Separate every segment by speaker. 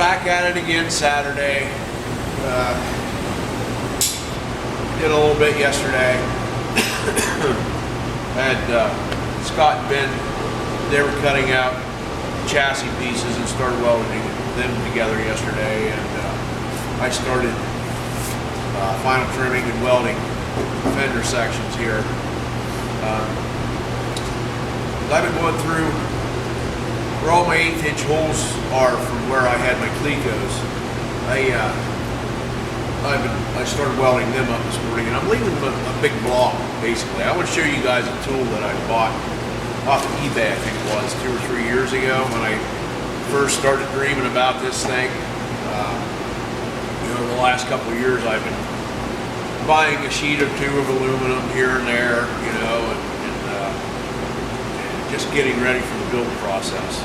Speaker 1: back at it again Saturday. Did a little bit yesterday. Had Scott and Ben, they were cutting out chassis pieces and started welding them together yesterday, and I started final trimming and welding fender sections here. I've been going through where all my 1/8" holes are from where I had my Clecos. I started welding them up this morning, and I'm leaving them a big block, basically. I want to show you guys a tool that I bought off of eBay, I think it was, 2 or 3 years ago when I first started dreaming about this thing. The last couple of years I've been buying a sheet or two of aluminum here and there, and just getting ready for the build process.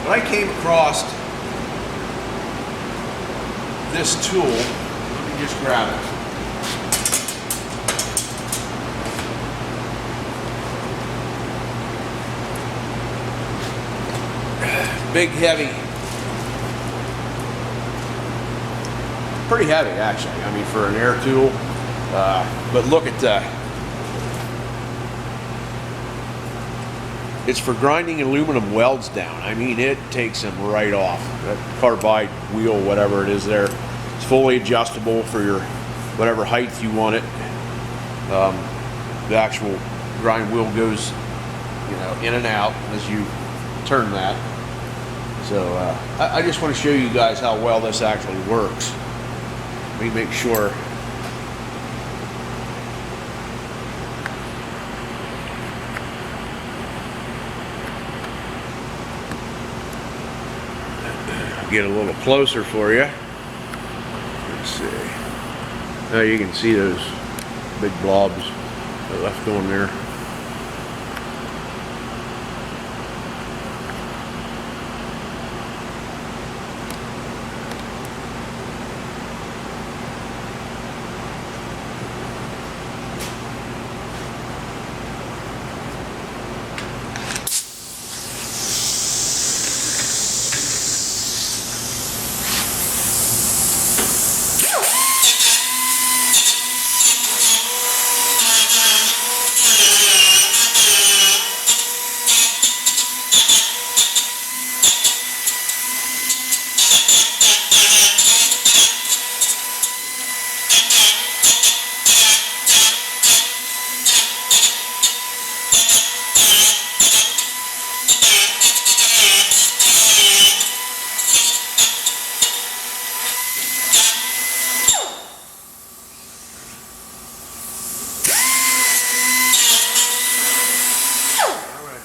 Speaker 1: But I came across this tool. Let me just grab it. Big, heavy. Pretty heavy, actually. I mean, for an air tool. But look at that. It's for grinding aluminum welds down. I mean, it takes them right off. That carbide wheel, whatever it is there, it's fully adjustable for your whatever height you want it. The actual grind wheel goes, in and out as you turn that. So I just want to show you guys how well this actually works. Let me make sure. Get a little closer for you. Let's see. Now you can see those big blobs that left on there.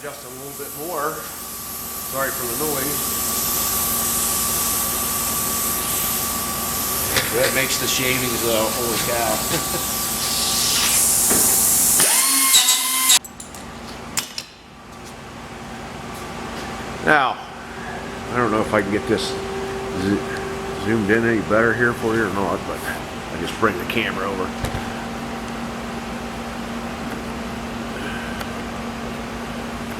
Speaker 1: Just a little bit more. Sorry for the noise. That makes the shavings though. Holy cow. Now, I don't know if I can get this zoomed in any better here for you or not, but I just bring the camera over.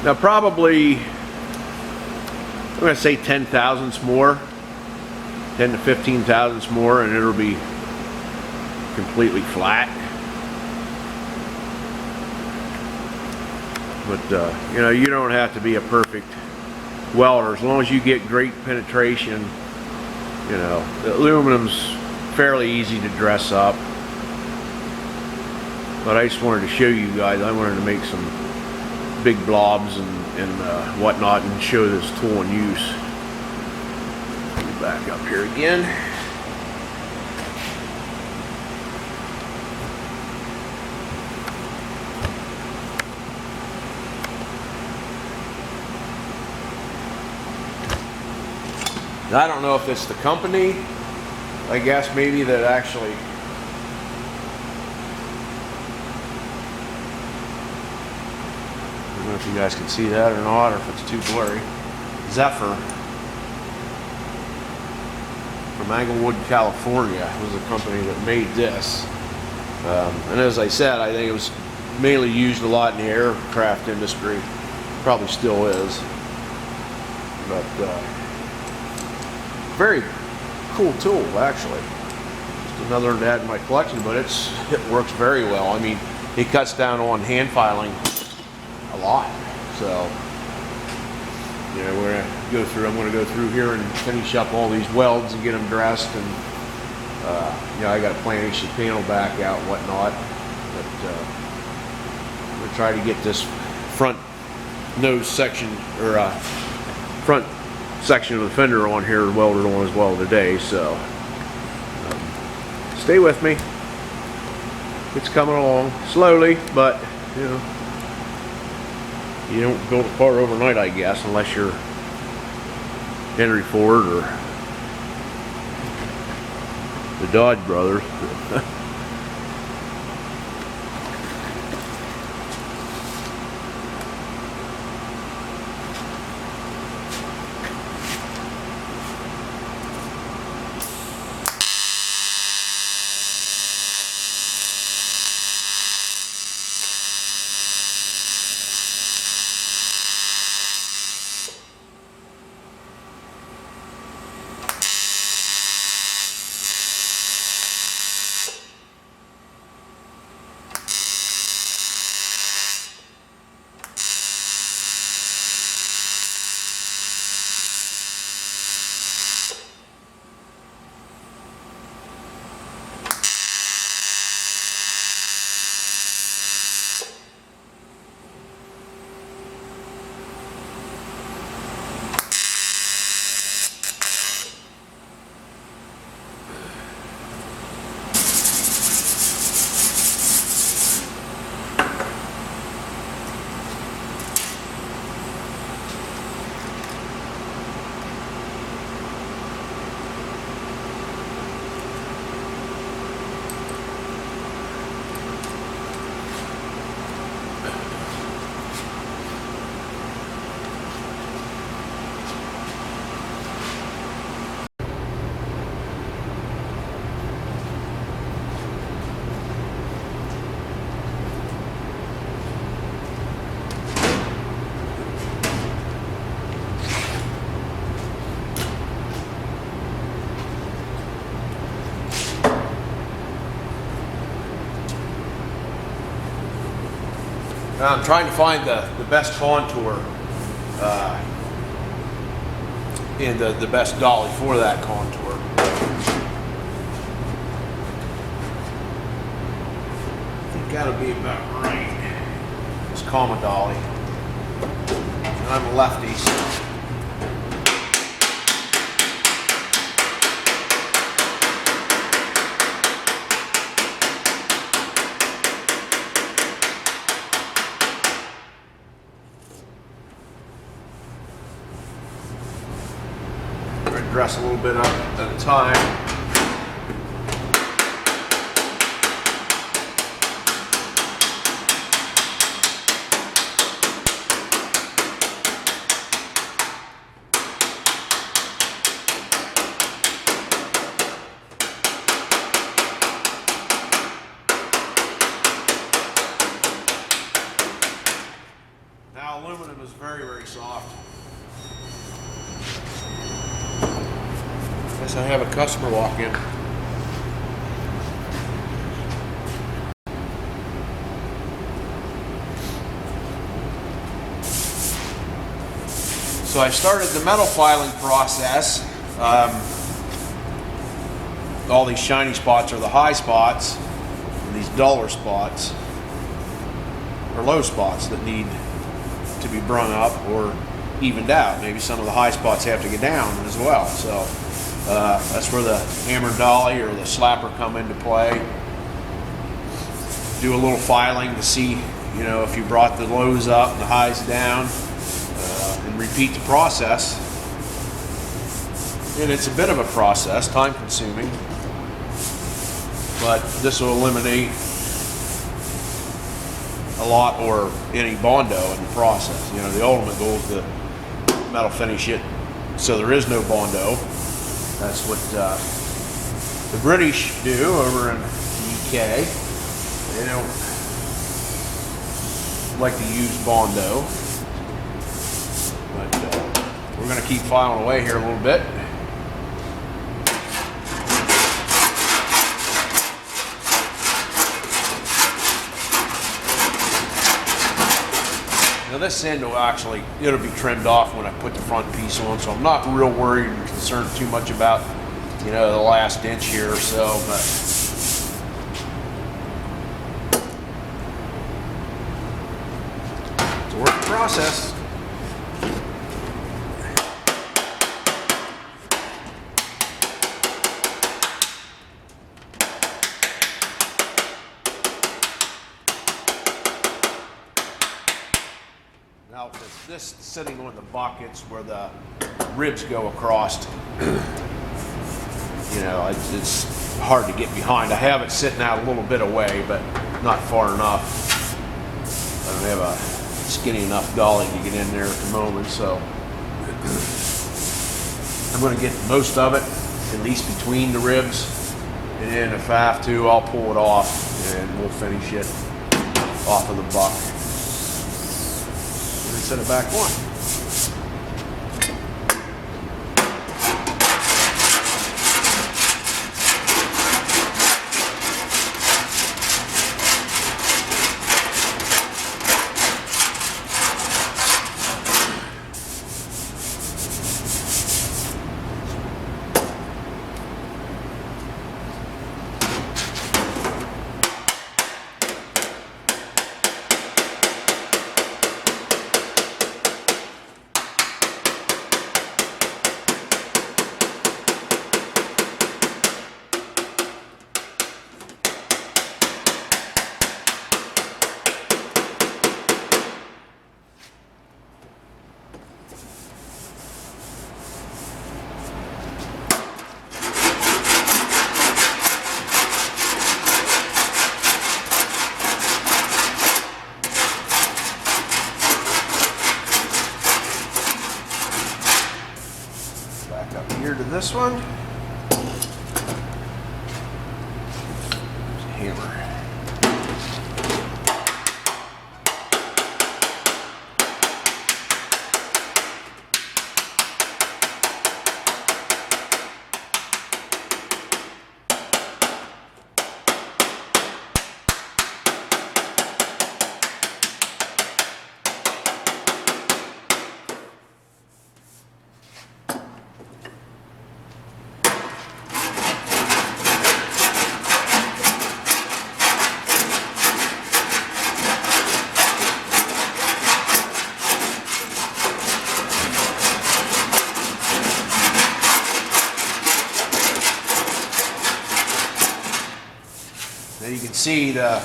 Speaker 1: Now probably, I'm going to say 10 thousandths more, 10 to 15 thousandths more, and it'll be completely flat. But you don't have to be a perfect welder. As long as you get great penetration, the aluminum's fairly easy to dress up. But I just wanted to show you guys, I wanted to make some big blobs and whatnot and show this tool in use. Let me back up here again. I don't know if it's the company, I guess maybe that actually I don't know if you guys can see that or not, or if it's too blurry. Zephyr from Englewood, California was the company that made this. And as I said, I think it was mainly used a lot in the aircraft industry. Probably still is. But very cool tool, actually. Just another to add in my collection, but it works very well. I mean, it cuts down on hand filing a lot. So, you know, I'm going to go through here and finish up all these welds and get them dressed, and you know, I got a planation panel back out and whatnot, but I'm going to try to get this front nose section, or front section of the fender on here welded on as well today. So stay with me. It's coming along slowly, but you know, you don't build a car overnight, I guess, unless you're Henry Ford or the Dodge brothers. I'm trying to find the best contour and the best dolly for that contour. I think that'll be about right. It's comma dolly. And I'm a lefty, so dress a little bit up at a time. Now aluminum is very, very soft. Guess I have a customer walk in. So I started the metal filing process. All these shiny spots are the high spots, and these duller spots are low spots that need to be brung up or evened out. Maybe some of the high spots have to get down as well. So that's where the hammer dolly or the slapper come into play. Do a little filing to see, you know, if you brought the lows up and the highs down, and repeat the process. And it's a bit of a process, time consuming, but this will eliminate a lot or any Bondo in the process. You know, the ultimate goal is to metal finish it so there is no Bondo. That's what the British do over in the UK. They don't like to use Bondo. But we're going to keep filing away here a little bit. Now this end will actually, it'll be trimmed off when I put the front piece on, so I'm not real worried and concerned too much about, you know, the last inch here or so, but it's a work in process. Now, this sitting on the buckets where the ribs go across, you know, it's hard to get behind. I have it sitting out a little bit away, but not far enough. I don't have a skinny enough dolly to get in there at the moment, so I'm going to get most of it, at least between the ribs, and then if I have to, I'll pull it off and we'll finish it off of the buck. Set it back on. Here to this one. There's a hammer. Now you can see the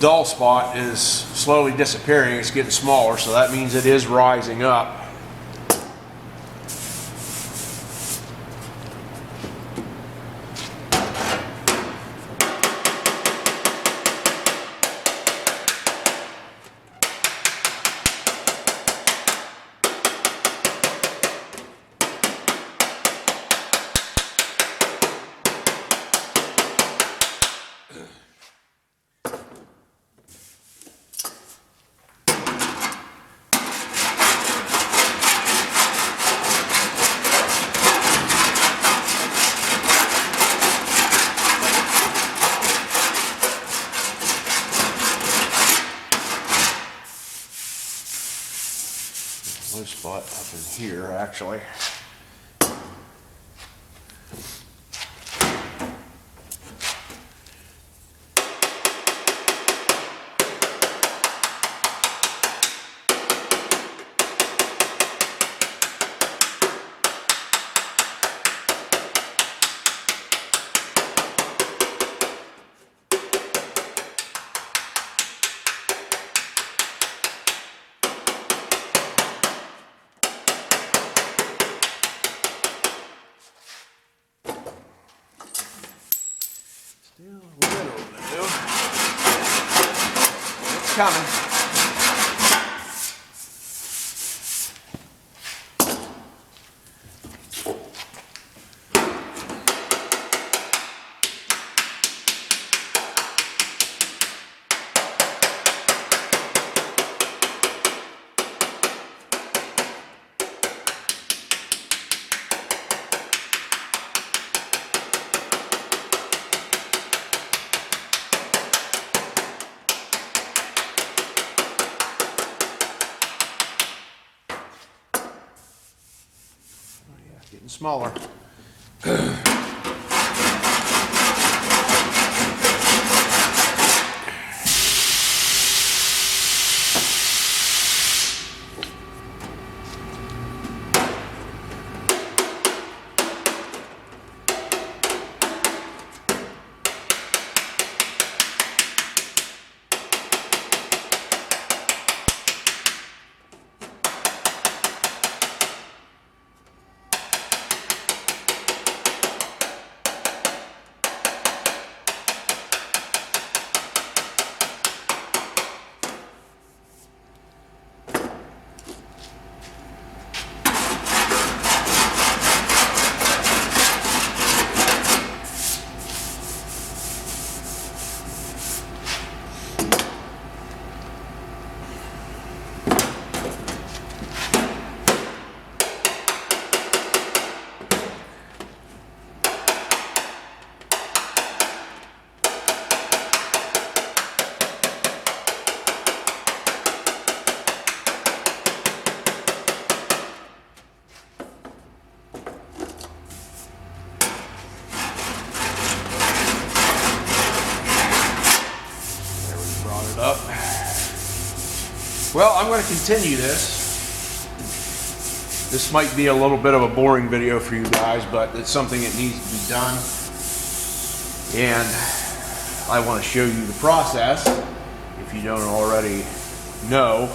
Speaker 1: dull spot is slowly disappearing. It's getting smaller, so that means it is rising up. Low spot up in here, actually. It's coming. getting smaller. Up. Well, I'm going to continue this. This might be a little bit of a boring video for you guys, but it's something that needs to be done. And I want to show you the process. If you don't already know,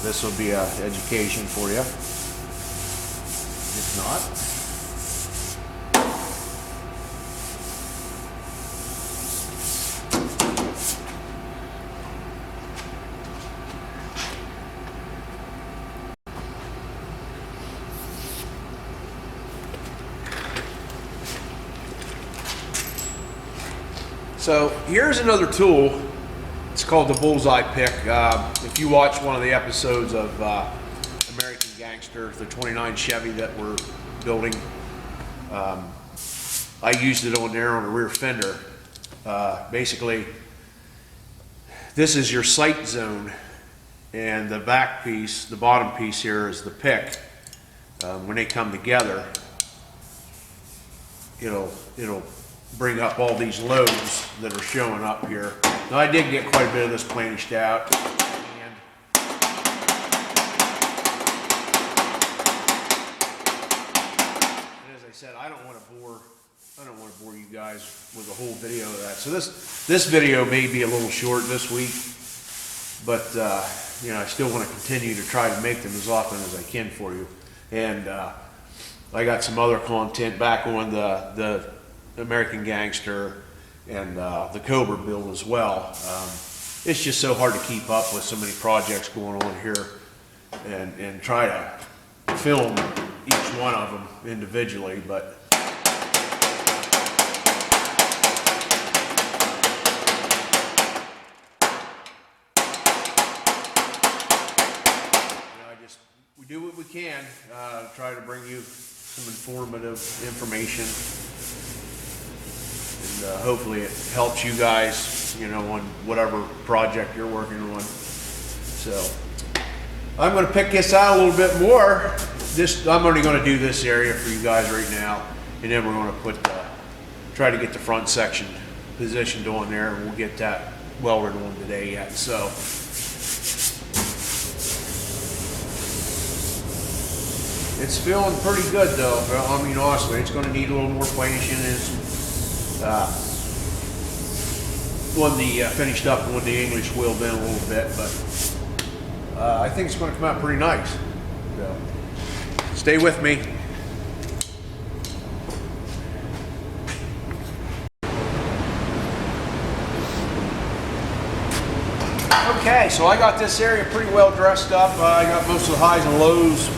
Speaker 1: this will be an education for you. If not, so here's another tool. It's called the bullseye pick. If you watch one of the episodes of American Gangster, the 29 Chevy that we're building, I used it on there on the rear fender. Basically, this is your sight zone, and the back piece, the bottom piece here, is the pick. When they come together, it'll bring up all these loads that are showing up here. Now, I did get quite a bit of this planished out, and as I said, I don't want to bore you guys with a whole video of that. So this video may be a little short this week, but I still want to continue to try to make them as often as I can for you. And I got some other content back on the American Gangster and the Cobra build as well. It's just so hard to keep up with so many projects going on here and try to film each one of them individually, but we do what we can to try to bring you some informative information. And hopefully it helps you guys, on whatever project you're working on. So I'm going to pick this out a little bit more. I'm only going to do this area for you guys right now, and then we're going to try to get the front section positioned on there, and we'll get that welded on today yet. So it's feeling pretty good though. I mean, honestly, it's going to need a little more planishing. On the finished up on the English wheel bin a little bit, but I think it's going to come out pretty nice. So stay with me. Okay, so I got this area pretty well dressed up. I got most of the highs and lows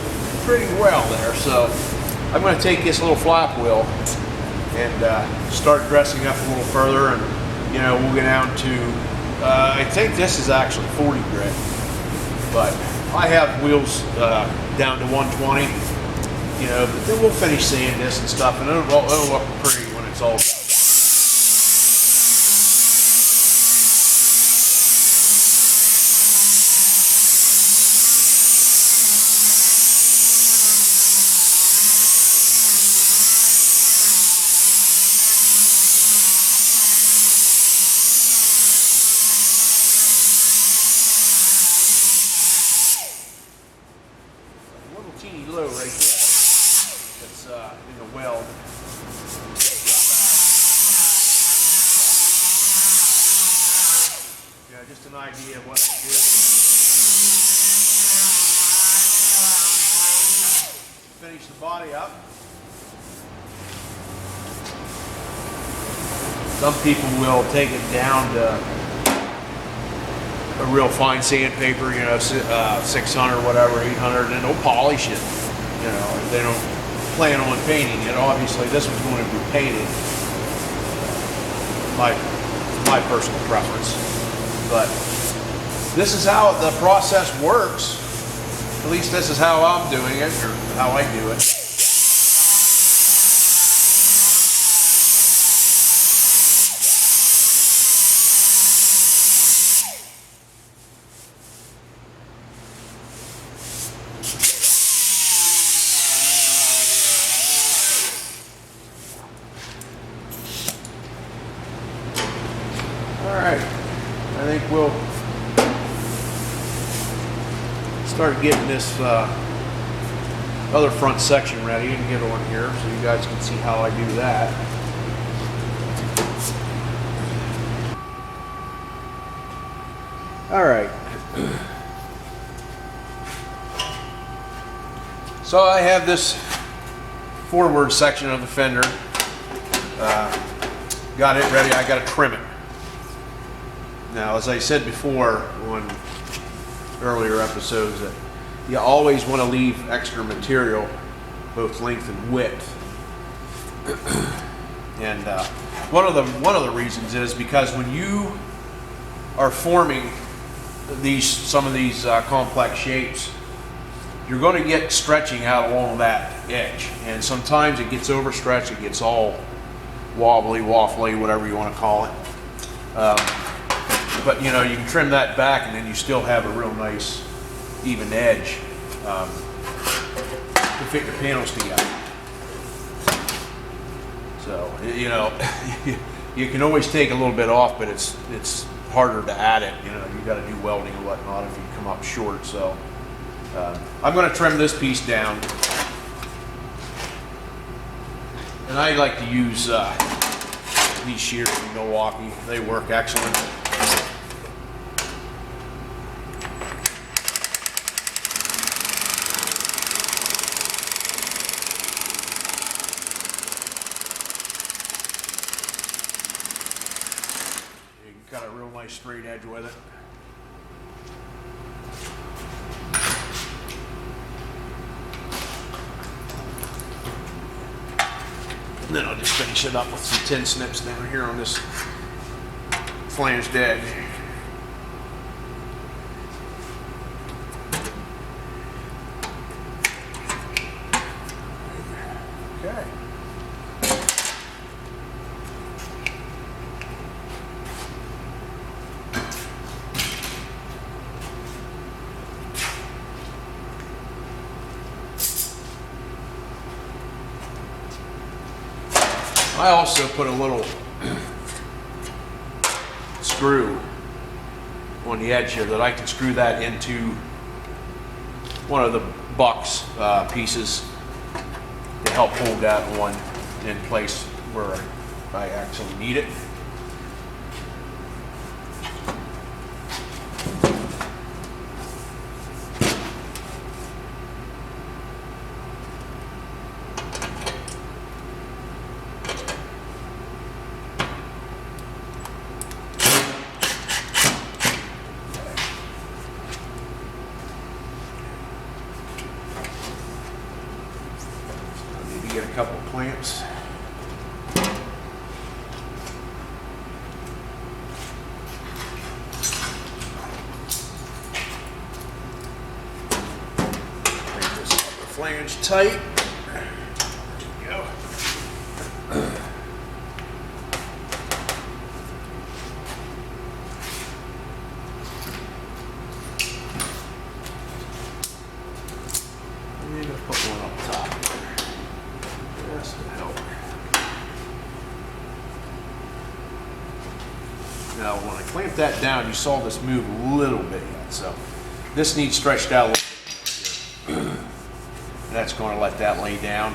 Speaker 1: pretty well there. So I'm going to take this little flap wheel and start dressing up a little further, and we'll get down to I think this is actually 40 grit, but I have wheels down to 120, but then we'll finish sanding this and stuff, and it'll look pretty when it's all done. just an idea of what to do. Finish the body up. Some people will take it down to a real fine sandpaper, you know, 600, whatever, 800, and they'll polish it. You know, if they don't plan on painting it. Obviously, this was going to be painted. My personal preference, but this is how the process works. At least this is how I'm doing it, or how I do it. Alright, I think we'll start getting this other front section ready and get on here so you guys can see how I do that. Alright, so I have this forward section of the fender, got it ready. I got to trim it. Now, as I said before on earlier episodes, that you always want to leave extra material, both length and width. And one of the reasons is because when you are forming some of these complex shapes, you're going to get stretching out along that edge, and sometimes it gets overstretched. It gets all wobbly, waffly, whatever you want to call it. But you know, you can trim that back and then you still have a real nice even edge to fit your panels together. So, you know, you can always take a little bit off, but it's harder to add it. You know, you got to do welding and whatnot if you come up short. So I'm going to trim this piece down, and I like to use these shears from Milwaukee. They work excellent. Got a real nice straight edge with it. And then I'll just finish it up with some tin snips down here on this flanged edge. Okay. I also put a little screw on the edge here that I can screw that into one of the box pieces to help hold that one in place where I actually need it. Get a couple of clamps. Make this upper flange tight. There we go. And I'll put one up top. Just to help. Now, when I clamp that down, you saw this move a little bit yet, so this needs stretched out a little bit more here. That's going to let that lay down.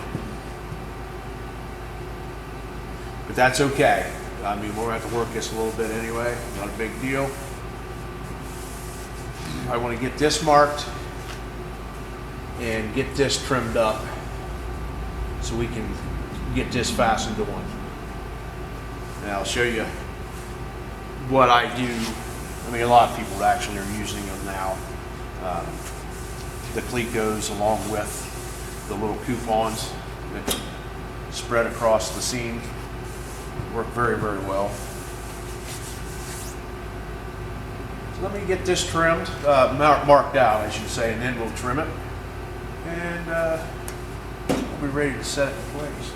Speaker 1: But that's okay. I mean, we're going to have to work this a little bit anyway. Not a big deal. I want to get this marked and get this trimmed up so we can get this fastened to one. And I'll show you what I do. I mean, a lot of people actually are using them now. The cleat goes along with the little coupons that spread across the seam. Work very, very well. So let me get this trimmed, marked out, I should say, and then we'll trim it. And we'll be ready to set it in place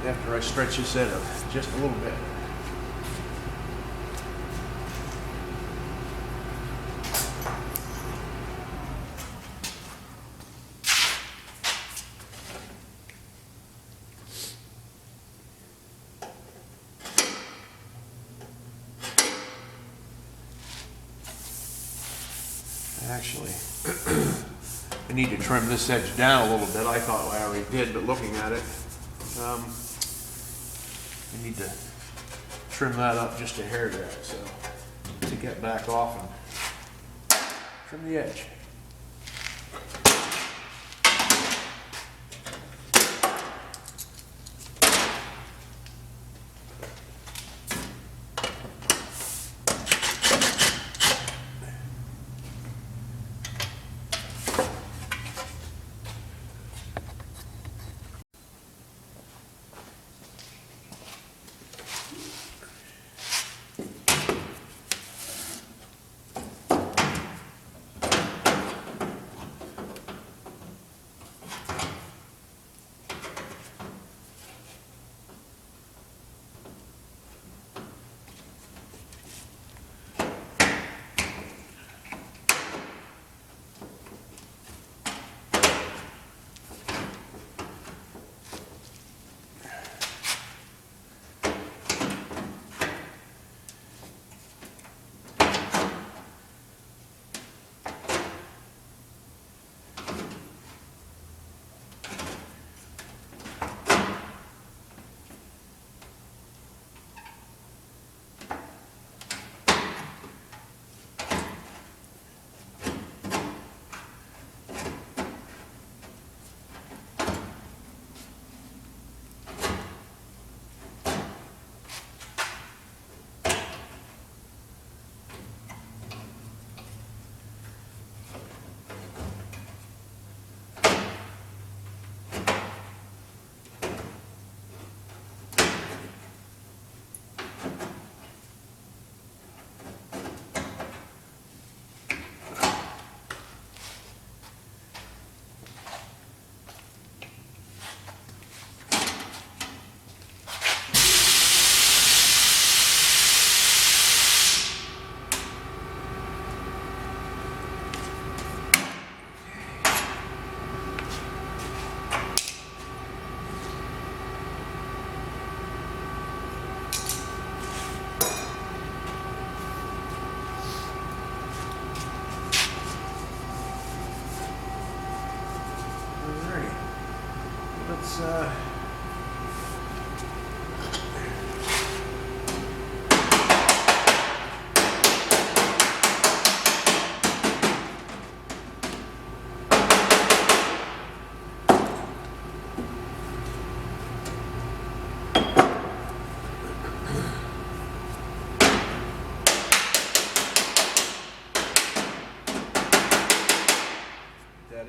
Speaker 1: after I stretch this head up just a little bit. Actually, I need to trim this edge down a little bit. I thought I already did, but looking at it, I need to trim that up just a hair there. So take that back off and trim the edge.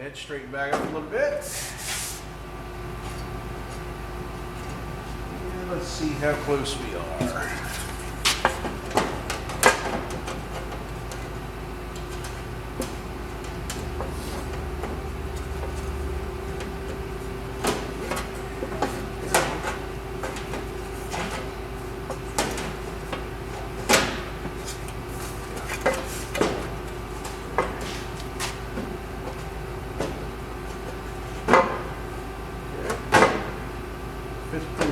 Speaker 1: Edge straighten back up a little bit. And let's see how close we are.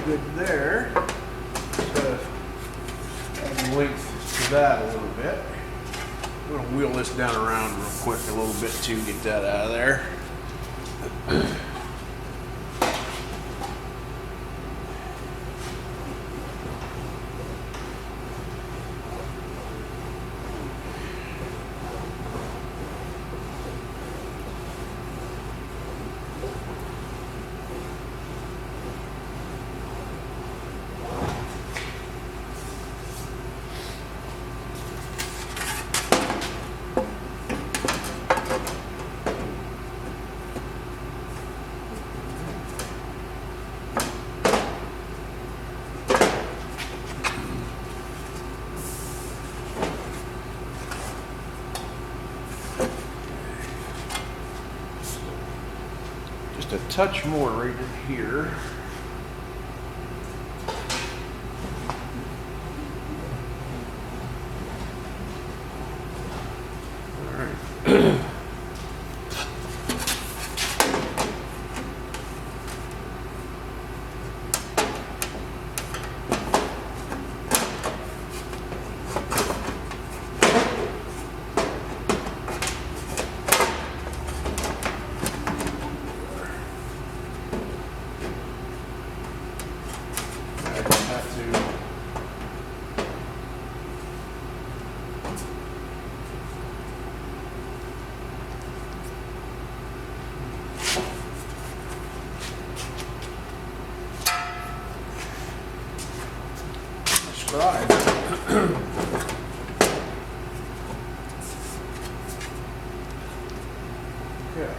Speaker 1: Good there. So add length to that a little bit. I'm going to wheel this down around real quick a little bit to get that out of there. a touch more right in here. All right. Right. Okay.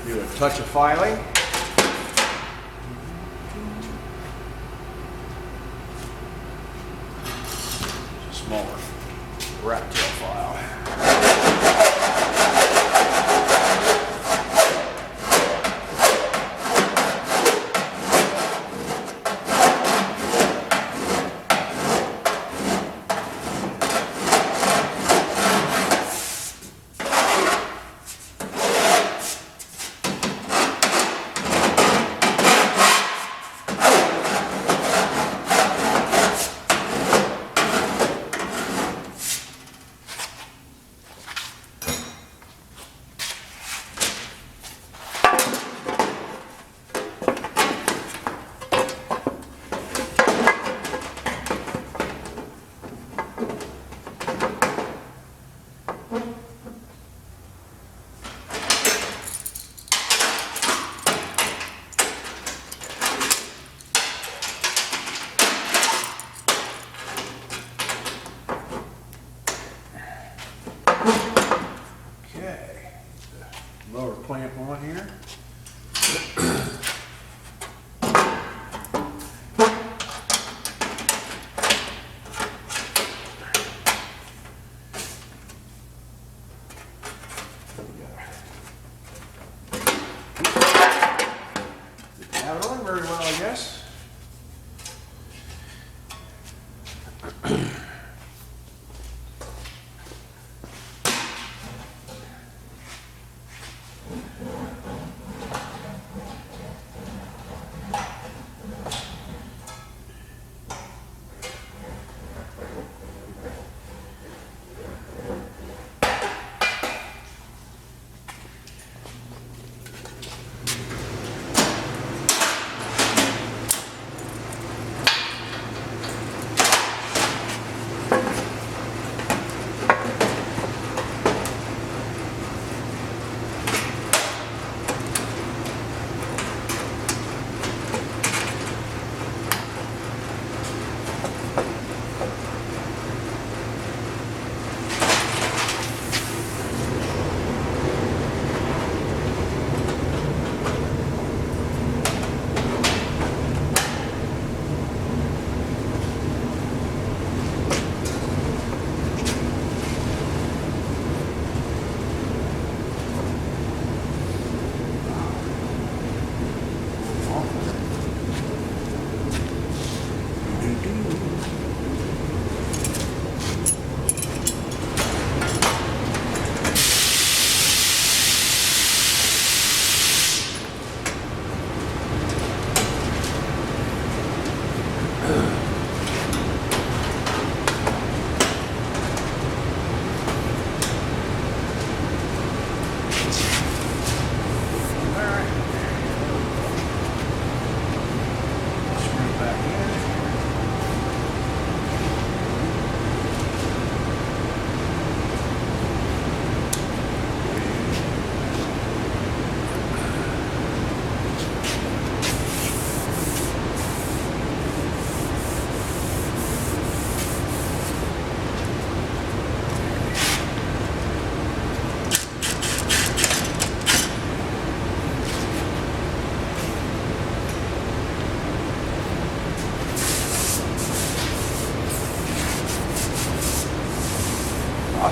Speaker 1: Do a touch of filing. Smaller rat tail file. Lower clamp on here. Didn't have it on very well, I guess.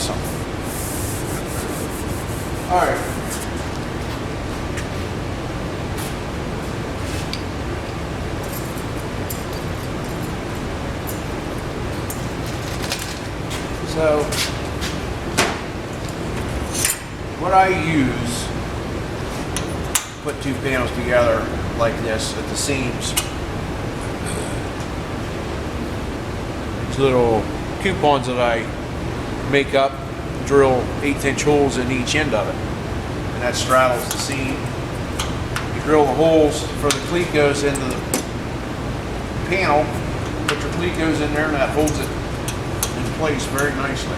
Speaker 1: awesome. All right. So, what I use to put two panels together like this at the seams, these little coupons that I make up, drill 1/8" holes in each end of it, and that straddles the seam. You drill the holes for the cleat goes into the panel, put your cleat goes in there, and that holds it in place very nicely.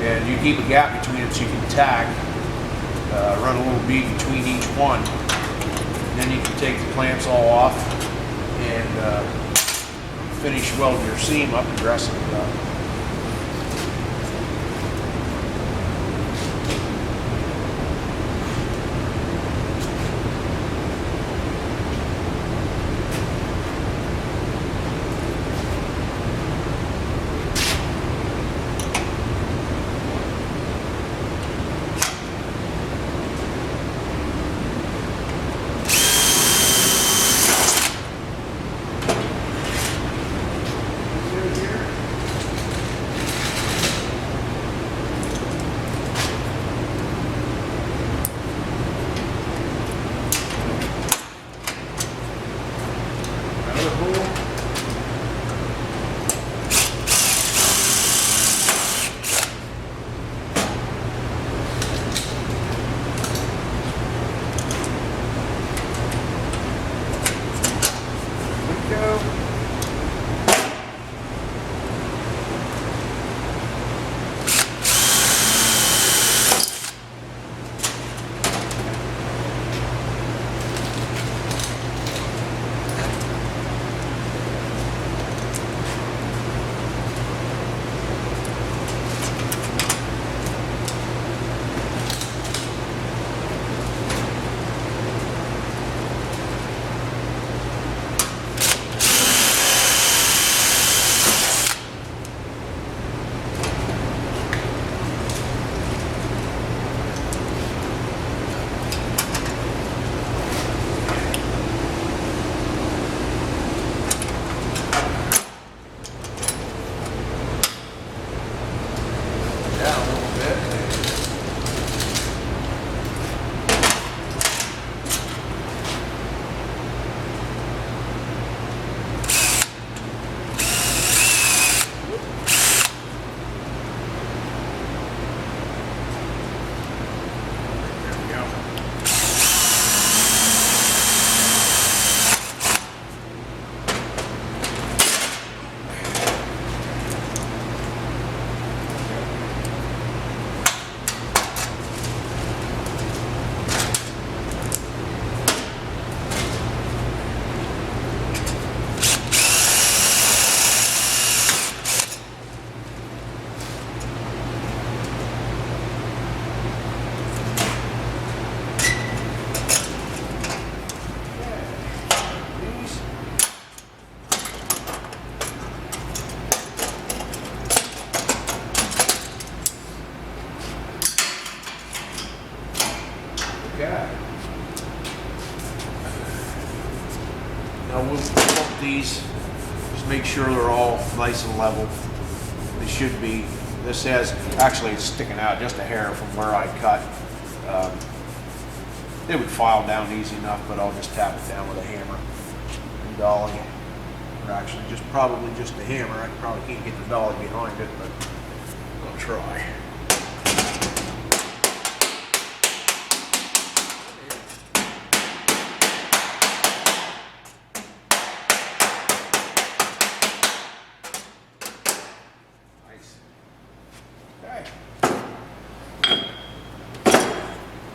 Speaker 1: And you keep a gap between it so you can tack, run a little bead between each one. And then you can take the clamps all off and finish welding your seam up and dressing it up. Now we'll pump these, just make sure they're all nice and level. They should be. This has, actually it's sticking out just a hair from where I cut. It would file down easy enough, but I'll just tap it down with a hammer and dolly. Or actually probably just a hammer. I probably can't get the dolly behind it, but I'll try.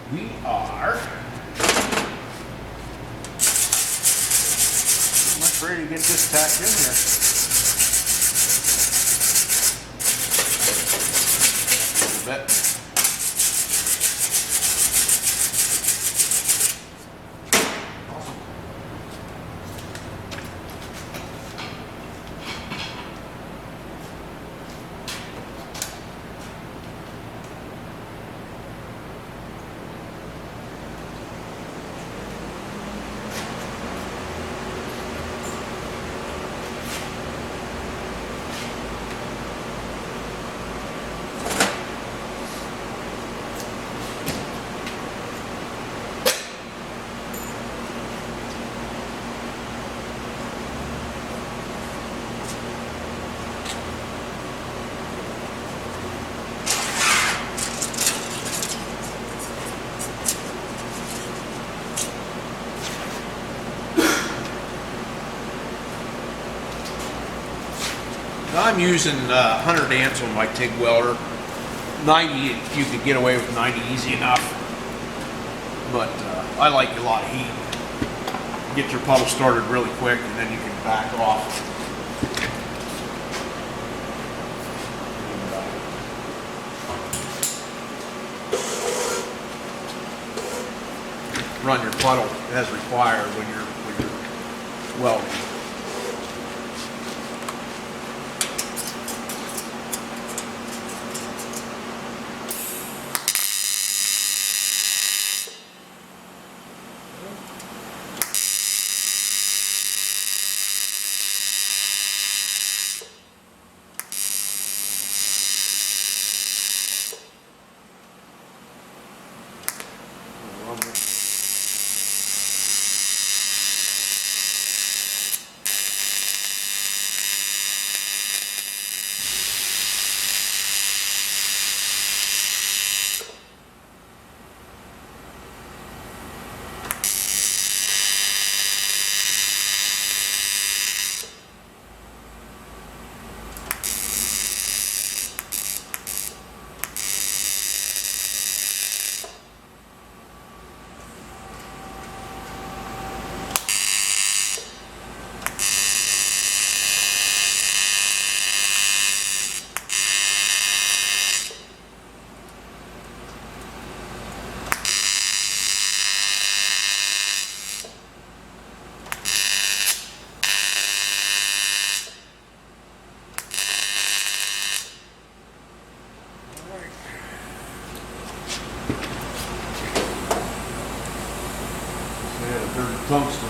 Speaker 1: We are pretty much ready to get this tacked in here. A little bit. Awesome. I'm using 100 amps on my TIG welder. 90, you could get away with 90 easy enough, but I like a lot of heat. Get your puddle started really quick, and then you can back off. Run your puddle as required when you're welding. Tungsten.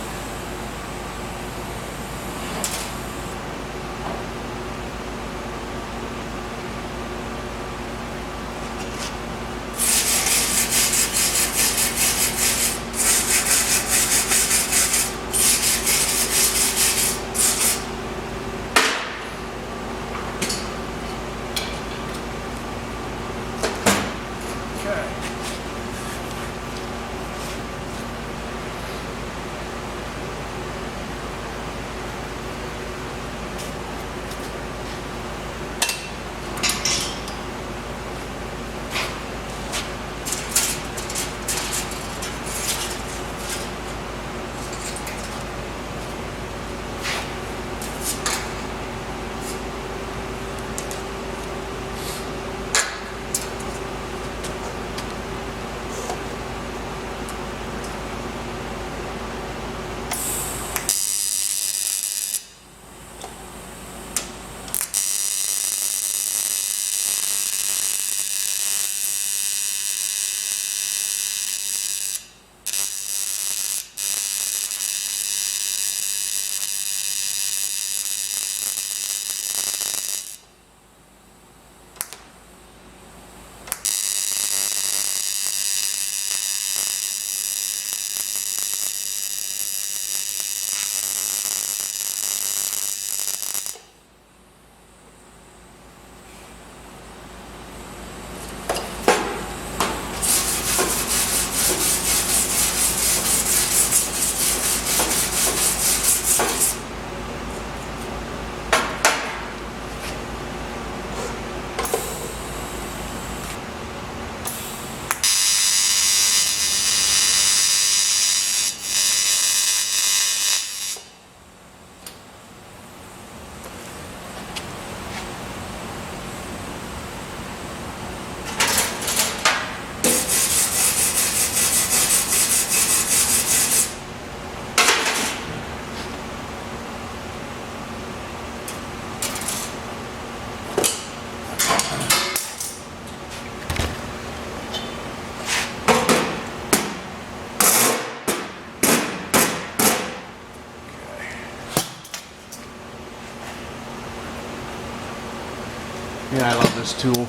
Speaker 1: Yeah, I love this tool.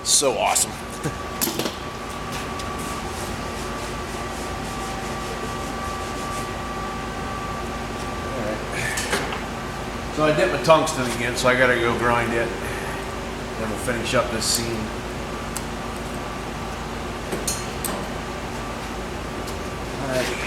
Speaker 1: So awesome. So I dipped my tungsten again, so I gotta go grind it. Then we'll finish up this seam. Alright.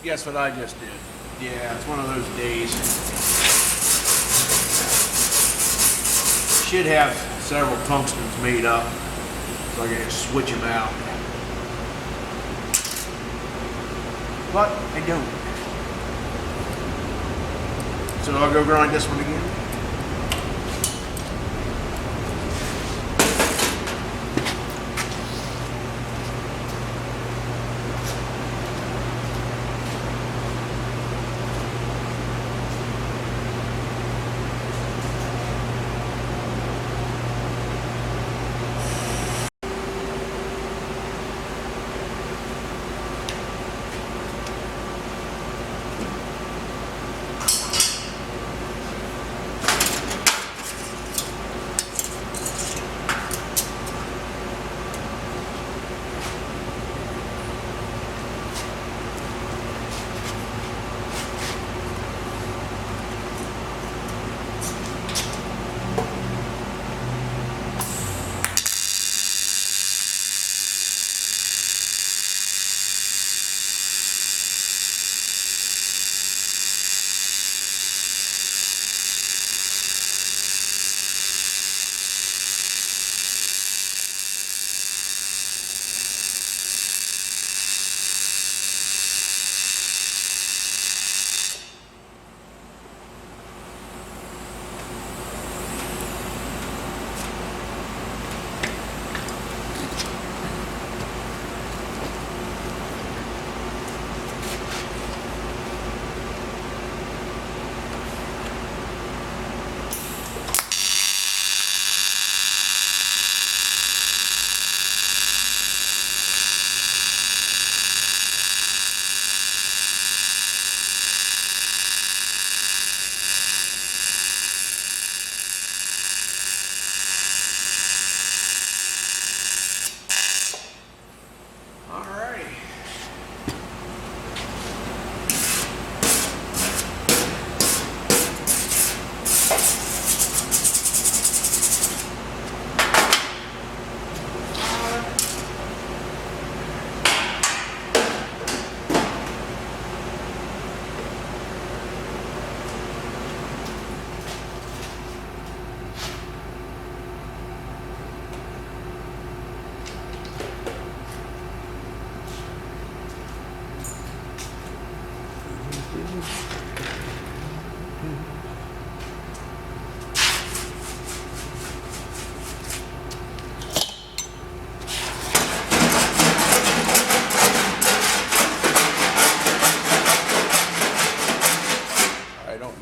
Speaker 1: Guess what I just did? Yeah, it's one of those days. Should have several tungstens made up, so I can just switch them out. But I don't. So I'll go grind this one again.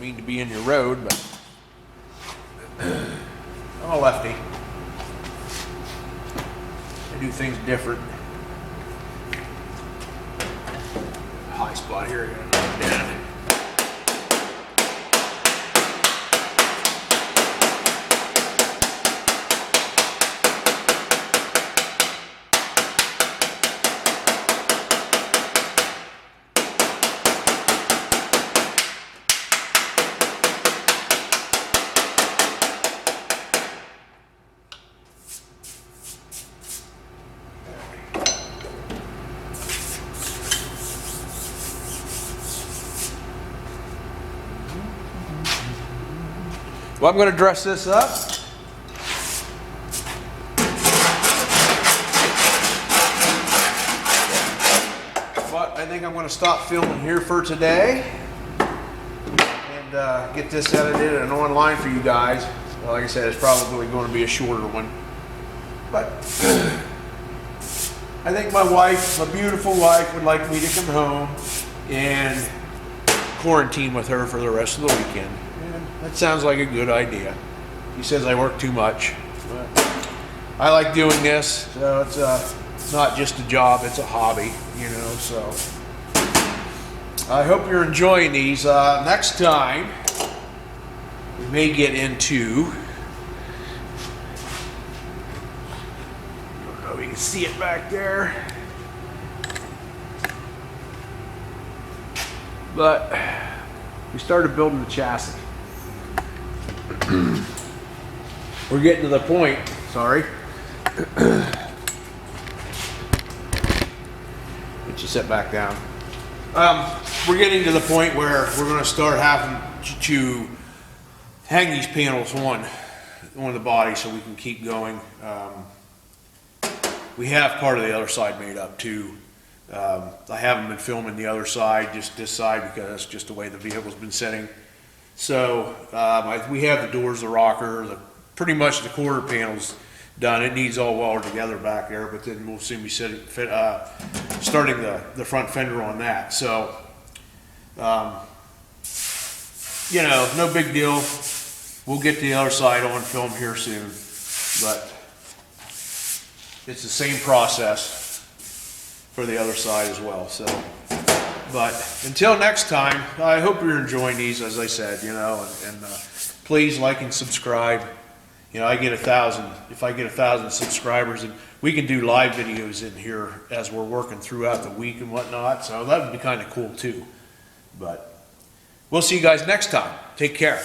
Speaker 1: mean to be in your road, but I'm a lefty. I do things different. High spot here, I gotta knock it down. Well, I'm going to dress this up. But I think I'm going to stop filming here for today and get this edited and online for you guys. Like I said, it's probably going to be a shorter one. But I think my wife, my beautiful wife, would like me to come home and quarantine with her for the rest of the weekend. That sounds like a good idea. He says I work too much, but I like doing this, so it's not just a job, it's a hobby, you know, so I hope you're enjoying these. Next time, we may get into, I don't know if you can see it back there, but we started building the chassis. We're getting to the point, sorry. Get you set back down. We're getting to the point where we're going to start having to hang these panels on the body so we can keep going. We have part of the other side made up too. I haven't been filming the other side, just this side, because that's just the way the vehicle's been sitting. So we have the doors, the rocker, pretty much the quarter panels done. It needs all welded together back there, but then we'll soon be starting the front fender on that. So, you know, no big deal. We'll get the other side on film here soon, but it's the same process for the other side as well. So. But until next time, I hope you're enjoying these, as I said, you know, and please like and subscribe. You know, I get 1,000, if I get 1,000 subscribers, and we can do live videos in here as we're working throughout the week and whatnot, so that would be kind of cool too. But we'll see you guys next time. Take care.